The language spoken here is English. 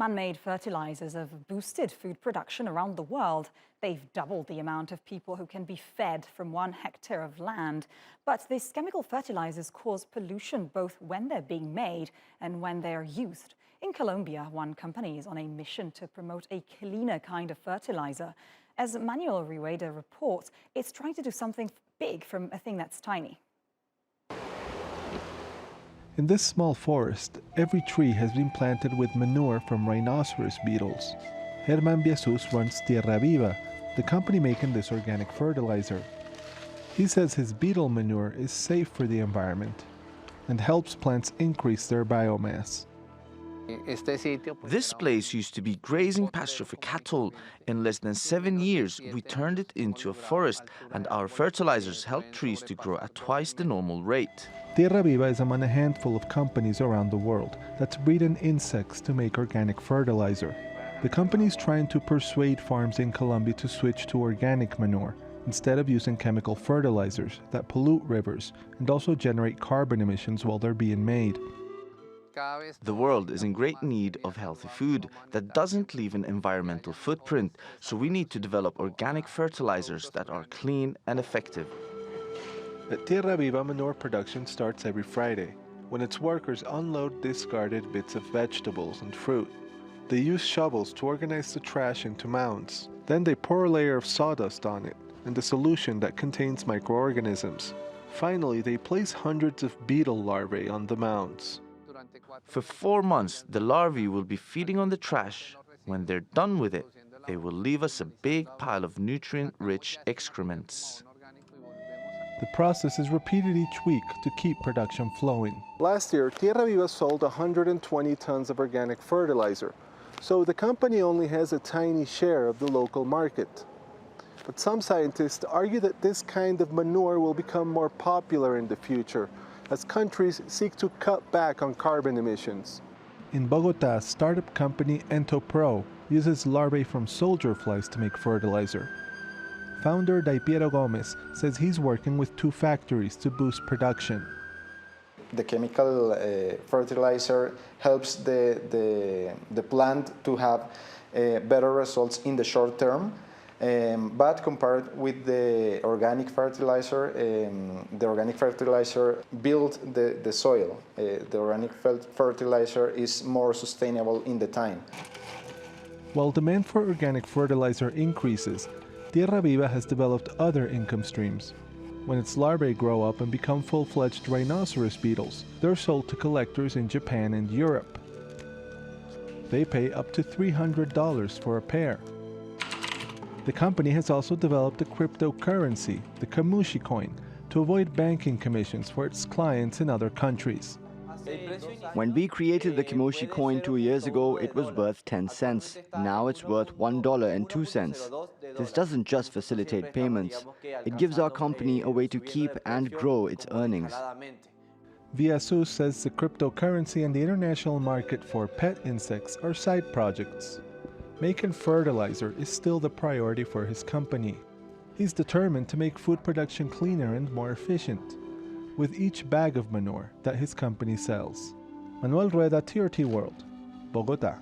Man-made fertilizers have boosted food production around the world. They've doubled the amount of people who can be fed from 1 hectare of land. But these chemical fertilizers cause pollution both when they're being made and when they are used. In Colombia, one company is on a mission to promote a cleaner kind of fertilizer. As Manuel Rueda reports, it's trying to do something big from a thing that's tiny. In this small forest, every tree has been planted with manure from rhinoceros beetles. Herman Jesus runs Tierra Viva, the company making this organic fertilizer. He says his beetle manure is safe for the environment and helps plants increase their biomass. This place used to be grazing pasture for cattle. In less than 7 years, we turned it into a forest, and our fertilizers help trees to grow at twice the normal rate. Tierra Viva is among a handful of companies around the world that's breeding insects to make organic fertilizer. The company is trying to persuade farms in Colombia to switch to organic manure instead of using chemical fertilizers that pollute rivers and also generate carbon emissions while they're being made. The world is in great need of healthy food that doesn't leave an environmental footprint, so we need to develop organic fertilizers that are clean and effective. At Tierra Viva, manure production starts every Friday, when its workers unload discarded bits of vegetables and fruit. They use shovels to organize the trash into mounds. Then they pour a layer of sawdust on it and a solution that contains microorganisms. Finally, they place hundreds of beetle larvae on the mounds. For 4 months, the larvae will be feeding on the trash. When they're done with it, they will leave us a big pile of nutrient-rich excrements. The process is repeated each week to keep production flowing. Last year, Tierra Viva sold 120 tons of organic fertilizer, so the company only has a tiny share of the local market. But some scientists argue that this kind of manure will become more popular in the future as countries seek to cut back on carbon emissions. In Bogotá, startup company EntoPro uses larvae from soldier flies to make fertilizer. Founder Daipiero Gomez says he's working with 2 factories to boost production. The chemical fertilizer helps the plant to have better results in the short term. But compared with the organic fertilizer builds the soil. The organic fertilizer is more sustainable in the time. While demand for organic fertilizer increases, Tierra Viva has developed other income streams. When its larvae grow up and become full-fledged rhinoceros beetles, they're sold to collectors in Japan and Europe. They pay up to $300 for a pair. The company has also developed a cryptocurrency, the Camushi coin, to avoid banking commissions for its clients in other countries. When we created the Camushi coin 2 years ago, it was worth 10 cents. Now it's worth $1.02. This doesn't just facilitate payments. It gives our company a way to keep and grow its earnings. Jesus says the cryptocurrency and the international market for pet insects are side projects. Making fertilizer is still the priority for his company. He's determined to make food production cleaner and more efficient with each bag of manure that his company sells. Manuel Rueda, TRT World, Bogotá.